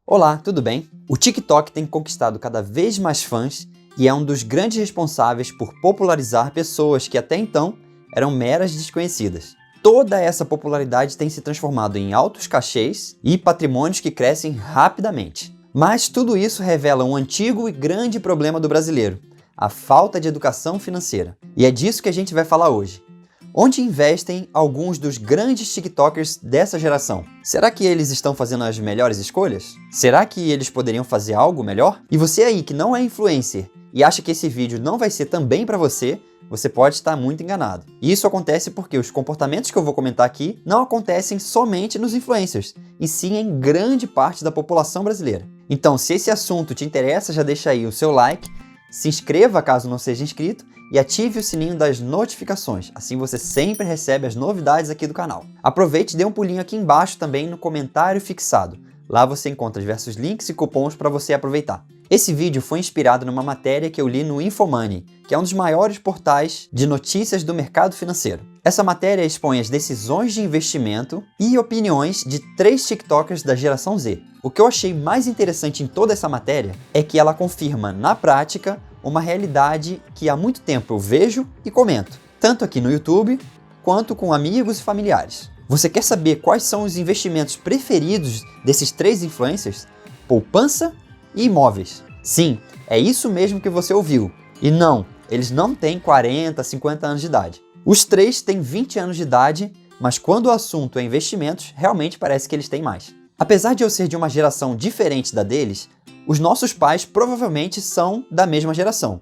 Olá, tudo bem? O TikTok tem conquistado cada vez mais fãs e é um dos grandes responsáveis por popularizar pessoas que até então eram meras desconhecidas. Toda essa popularidade tem se transformado em altos cachês e patrimônios que crescem rapidamente. Mas tudo isso revela um antigo e grande problema do brasileiro: a falta de educação financeira. E é disso que a gente vai falar hoje. Onde investem alguns dos grandes TikTokers dessa geração? Será que eles estão fazendo as melhores escolhas? Será que eles poderiam fazer algo melhor? E você aí que não é influencer e acha que esse vídeo não vai ser também para você, você pode estar muito enganado. E isso acontece porque os comportamentos que eu vou comentar aqui não acontecem somente nos influencers, e sim em grande parte da população brasileira. Então, se esse assunto te interessa, já deixa aí o seu like, se inscreva caso não seja inscrito e ative o sininho das notificações, assim você sempre recebe as novidades aqui do canal. Aproveite e dê um pulinho aqui embaixo também no comentário fixado. Lá você encontra diversos links e cupons para você aproveitar. Esse vídeo foi inspirado numa matéria que eu li no Infomoney, que é um dos maiores portais de notícias do mercado financeiro. Essa matéria expõe as decisões de investimento e opiniões de 3 TikTokers da geração Z. O que eu achei mais interessante em toda essa matéria é que ela confirma, na prática, uma realidade que há muito tempo eu vejo e comento, tanto aqui no YouTube quanto com amigos e familiares. Você quer saber quais são os investimentos preferidos desses 3 influencers? Poupança e imóveis. Sim, é isso mesmo que você ouviu. E não, eles não têm 40, 50 anos de idade. Os 3 têm 20 anos de idade, mas quando o assunto é investimentos, realmente parece que eles têm mais. Apesar de eu ser de uma geração diferente da deles, os nossos pais provavelmente são da mesma geração.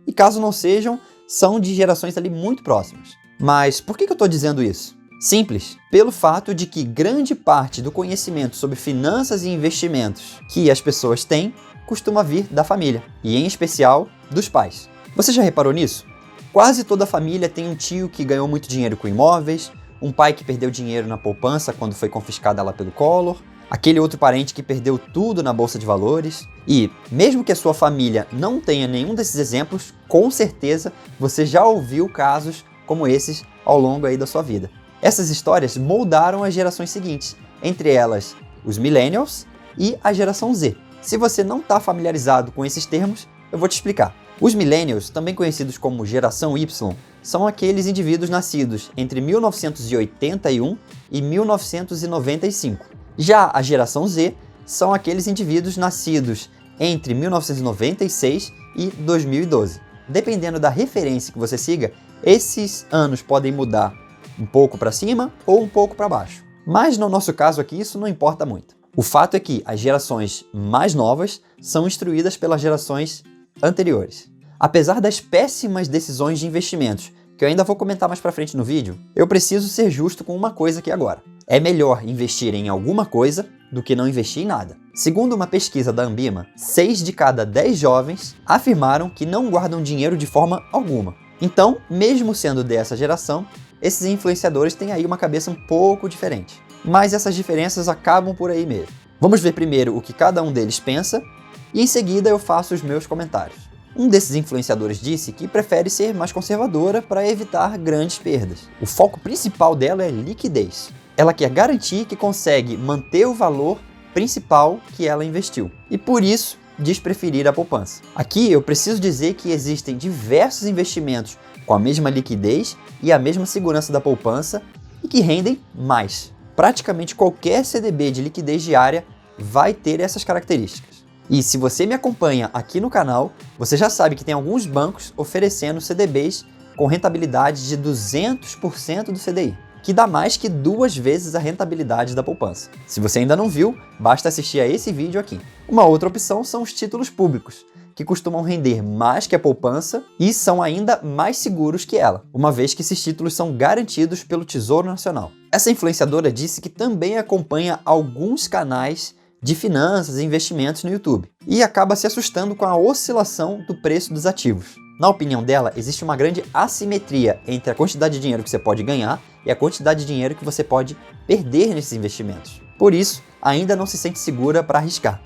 E caso não sejam, são de gerações ali muito próximas. Mas por que eu estou dizendo isso? Simples, pelo fato de que grande parte do conhecimento sobre finanças e investimentos que as pessoas têm costuma vir da família, e em especial dos pais. Você já reparou nisso? Quase toda família tem um tio que ganhou muito dinheiro com imóveis, um pai que perdeu dinheiro na poupança quando foi confiscada lá pelo Collor, aquele outro parente que perdeu tudo na bolsa de valores. E, mesmo que a sua família não tenha nenhum desses exemplos, com certeza você já ouviu casos como esses ao longo aí da sua vida. Essas histórias moldaram as gerações seguintes, entre elas os Millennials e a geração Z. Se você não está familiarizado com esses termos, eu vou te explicar. Os Millennials, também conhecidos como geração Y, são aqueles indivíduos nascidos entre 1981 e 1995. Já a geração Z são aqueles indivíduos nascidos entre 1996 e 2012. Dependendo da referência que você siga, esses anos podem mudar um pouco para cima ou um pouco para baixo. Mas no nosso caso aqui isso não importa muito. O fato é que as gerações mais novas são instruídas pelas gerações anteriores. Apesar das péssimas decisões de investimentos, que eu ainda vou comentar mais para frente no vídeo, eu preciso ser justo com uma coisa aqui agora. É melhor investir em alguma coisa do que não investir em nada. Segundo uma pesquisa da Ambima, 6 de cada 10 jovens afirmaram que não guardam dinheiro de forma alguma. Então, mesmo sendo dessa geração, esses influenciadores têm aí uma cabeça um pouco diferente. Mas essas diferenças acabam por aí mesmo. Vamos ver primeiro o que cada um deles pensa e em seguida eu faço os meus comentários. Um desses influenciadores disse que prefere ser mais conservadora para evitar grandes perdas. O foco principal dela é liquidez. Ela quer garantir que consegue manter o valor principal que ela investiu. E por isso diz preferir a poupança. Aqui eu preciso dizer que existem diversos investimentos com a mesma liquidez e a mesma segurança da poupança e que rendem mais. Praticamente qualquer CDB de liquidez diária vai ter essas características. E se você me acompanha aqui no canal, você já sabe que tem alguns bancos oferecendo CDBs com rentabilidade de 200% do CDI, que dá mais que 2 vezes a rentabilidade da poupança. Se você ainda não viu, basta assistir a esse vídeo aqui. Uma outra opção são os títulos públicos, que costumam render mais que a poupança e são ainda mais seguros que ela, uma vez que esses títulos são garantidos pelo Tesouro Nacional. Essa influenciadora disse que também acompanha alguns canais de finanças e investimentos no YouTube e acaba se assustando com a oscilação do preço dos ativos. Na opinião dela, existe uma grande assimetria entre a quantidade de dinheiro que você pode ganhar e a quantidade de dinheiro que você pode perder nesses investimentos. Por isso, ainda não se sente segura para arriscar.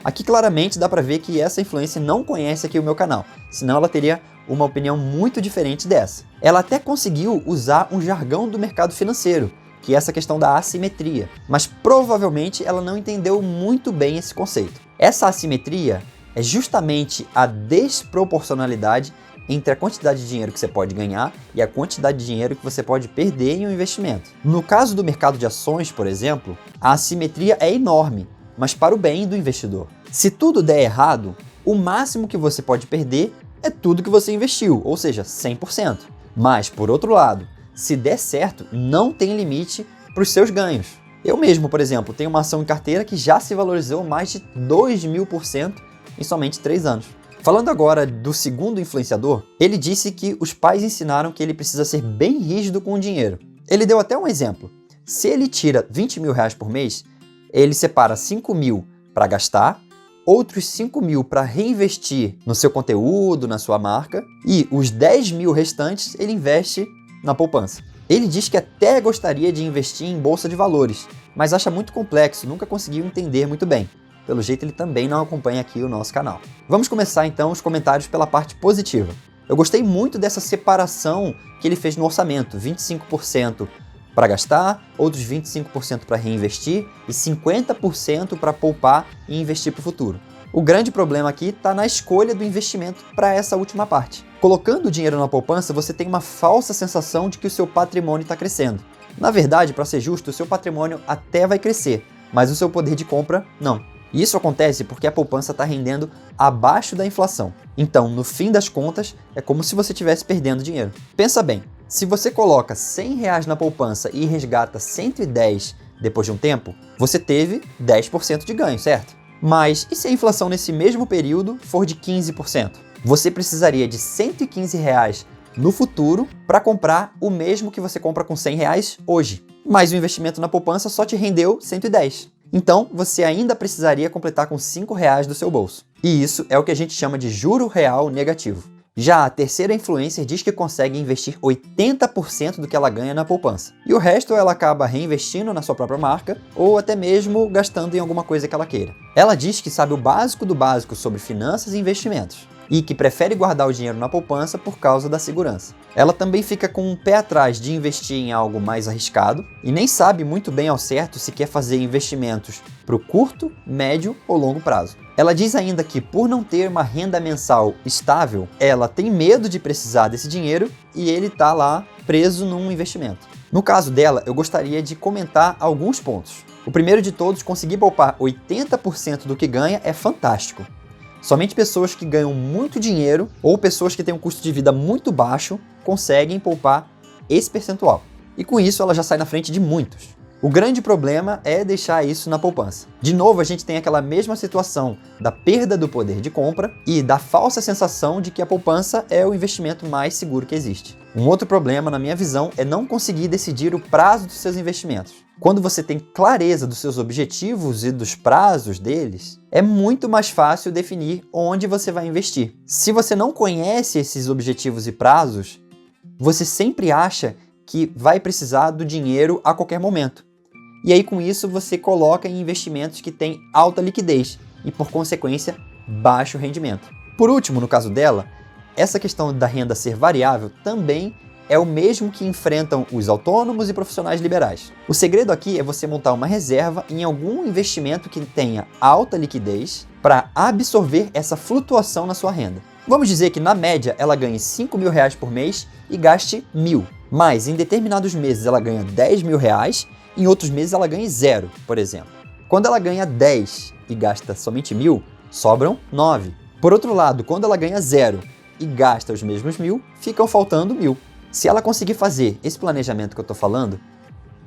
Aqui claramente dá para ver que essa influencer não conhece aqui o meu canal, senão ela teria uma opinião muito diferente dessa. Ela até conseguiu usar um jargão do mercado financeiro, que é essa questão da assimetria, mas provavelmente ela não entendeu muito bem esse conceito. Essa assimetria é justamente a desproporcionalidade entre a quantidade de dinheiro que você pode ganhar e a quantidade de dinheiro que você pode perder em um investimento. No caso do mercado de ações, por exemplo, a assimetria é enorme, mas para o bem do investidor. Se tudo der errado, o máximo que você pode perder é tudo que você investiu, ou seja, 100%. Mas, por outro lado, se der certo, não tem limite para os seus ganhos. Eu mesmo, por exemplo, tenho uma ação em carteira que já se valorizou mais de 2.000% em somente 3 anos. Falando agora do segundo influenciador, ele disse que os pais ensinaram que ele precisa ser bem rígido com o dinheiro. Ele deu até um exemplo. Se ele tira 20 mil reais por mês, ele separa 5 mil para gastar, outros 5 mil para reinvestir no seu conteúdo, na sua marca, e os 10 mil restantes ele investe na poupança. Ele diz que até gostaria de investir em bolsa de valores, mas acha muito complexo, nunca conseguiu entender muito bem. Pelo jeito, ele também não acompanha aqui o nosso canal. Vamos começar então os comentários pela parte positiva. Eu gostei muito dessa separação que ele fez no orçamento, 25% para gastar, outros 25% para reinvestir e 50% para poupar e investir para o futuro. O grande problema aqui está na escolha do investimento para essa última parte. Colocando o dinheiro na poupança, você tem uma falsa sensação de que o seu patrimônio está crescendo. Na verdade, para ser justo, o seu patrimônio até vai crescer, mas o seu poder de compra não. E isso acontece porque a poupança está rendendo abaixo da inflação. Então, no fim das contas, é como se você estivesse perdendo dinheiro. Pensa bem, se você coloca R$100 na poupança e resgata 110 depois de um tempo, você teve 10% de ganho, certo? Mas e se a inflação nesse mesmo período for de 15%? Você precisaria de R$115 no futuro para comprar o mesmo que você compra com R$100 hoje. Mas o investimento na poupança só te rendeu 110. Então, você ainda precisaria completar com R$5 do seu bolso. E isso é o que a gente chama de juro real negativo. Já a terceira influencer diz que consegue investir 80% do que ela ganha na poupança. E o resto ela acaba reinvestindo na sua própria marca ou até mesmo gastando em alguma coisa que ela queira. Ela diz que sabe o básico do básico sobre finanças e investimentos e que prefere guardar o dinheiro na poupança por causa da segurança. Ela também fica com um pé atrás de investir em algo mais arriscado e nem sabe muito bem ao certo se quer fazer investimentos para o curto, médio ou longo prazo. Ela diz ainda que, por não ter uma renda mensal estável, ela tem medo de precisar desse dinheiro e ele está lá preso num investimento. No caso dela, eu gostaria de comentar alguns pontos. O primeiro de todos, conseguir poupar 80% do que ganha é fantástico. Somente pessoas que ganham muito dinheiro ou pessoas que têm um custo de vida muito baixo conseguem poupar esse percentual. E com isso ela já sai na frente de muitos. O grande problema é deixar isso na poupança. De novo, a gente tem aquela mesma situação da perda do poder de compra e da falsa sensação de que a poupança é o investimento mais seguro que existe. Um outro problema, na minha visão, é não conseguir decidir o prazo dos seus investimentos. Quando você tem clareza dos seus objetivos e dos prazos deles, é muito mais fácil definir onde você vai investir. Se você não conhece esses objetivos e prazos, você sempre acha que vai precisar do dinheiro a qualquer momento. E aí, com isso, você coloca em investimentos que têm alta liquidez e, por consequência, baixo rendimento. Por último, no caso dela, essa questão da renda ser variável também é o mesmo que enfrentam os autônomos e profissionais liberais. O segredo aqui é você montar uma reserva em algum investimento que tenha alta liquidez para absorver essa flutuação na sua renda. Vamos dizer que, na média, ela ganhe R$5.000 por mês e gaste 1.000. Mas, em determinados meses, ela ganha R$10.000, em outros meses ela ganha 0, por exemplo. Quando ela ganha 10 e gasta somente 1.000, sobram 9. Por outro lado, quando ela ganha 0 e gasta os mesmos 1.000, ficam faltando 1.000. Se ela conseguir fazer esse planejamento que eu estou falando,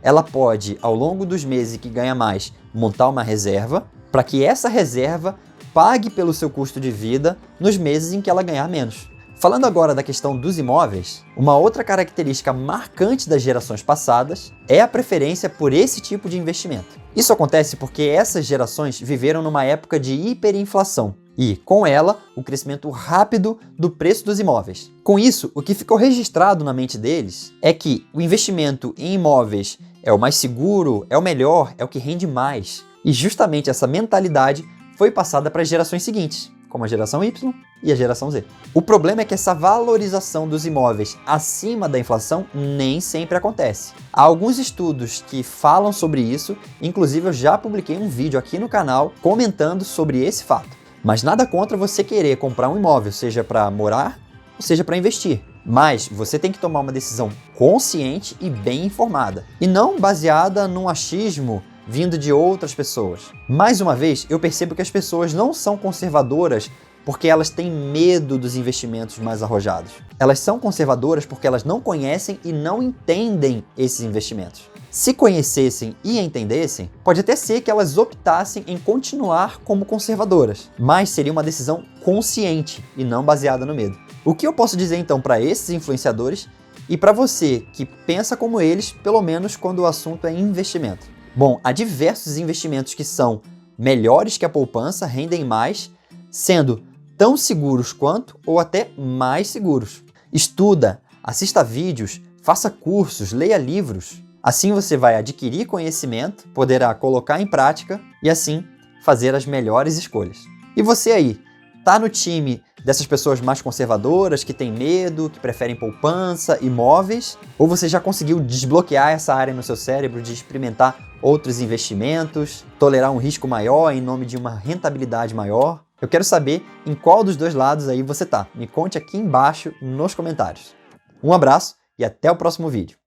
ela pode, ao longo dos meses que ganha mais, montar uma reserva para que essa reserva pague pelo seu custo de vida nos meses em que ela ganhar menos. Falando agora da questão dos imóveis, uma outra característica marcante das gerações passadas é a preferência por esse tipo de investimento. Isso acontece porque essas gerações viveram numa época de hiperinflação e, com ela, o crescimento rápido do preço dos imóveis. Com isso, o que ficou registrado na mente deles é que o investimento em imóveis é o mais seguro, é o melhor, é o que rende mais. E justamente essa mentalidade foi passada para as gerações seguintes, como a geração Y e a geração Z. O problema é que essa valorização dos imóveis acima da inflação nem sempre acontece. Há alguns estudos que falam sobre isso, inclusive eu já publiquei um vídeo aqui no canal comentando sobre esse fato. Mas nada contra você querer comprar um imóvel, seja para morar ou seja para investir. Mas você tem que tomar uma decisão consciente e bem informada, e não baseada num achismo vindo de outras pessoas. Mais uma vez, eu percebo que as pessoas não são conservadoras porque elas têm medo dos investimentos mais arrojados. Elas são conservadoras porque elas não conhecem e não entendem esses investimentos. Se conhecessem e entendessem, pode até ser que elas optassem em continuar como conservadoras, mas seria uma decisão consciente e não baseada no medo. O que eu posso dizer então para esses influenciadores e para você que pensa como eles, pelo menos quando o assunto é investimento? Bom, há diversos investimentos que são melhores que a poupança, rendem mais, sendo tão seguros quanto ou até mais seguros. Estuda, assista vídeos, faça cursos, leia livros. Assim você vai adquirir conhecimento, poderá colocar em prática e assim fazer as melhores escolhas. E você aí, tá no time dessas pessoas mais conservadoras, que têm medo, que preferem poupança, imóveis? Ou você já conseguiu desbloquear essa área no seu cérebro de experimentar outros investimentos, tolerar um risco maior em nome de uma rentabilidade maior? Eu quero saber em qual dos dois lados aí você tá. Me conte aqui embaixo nos comentários. Um abraço e até o próximo vídeo.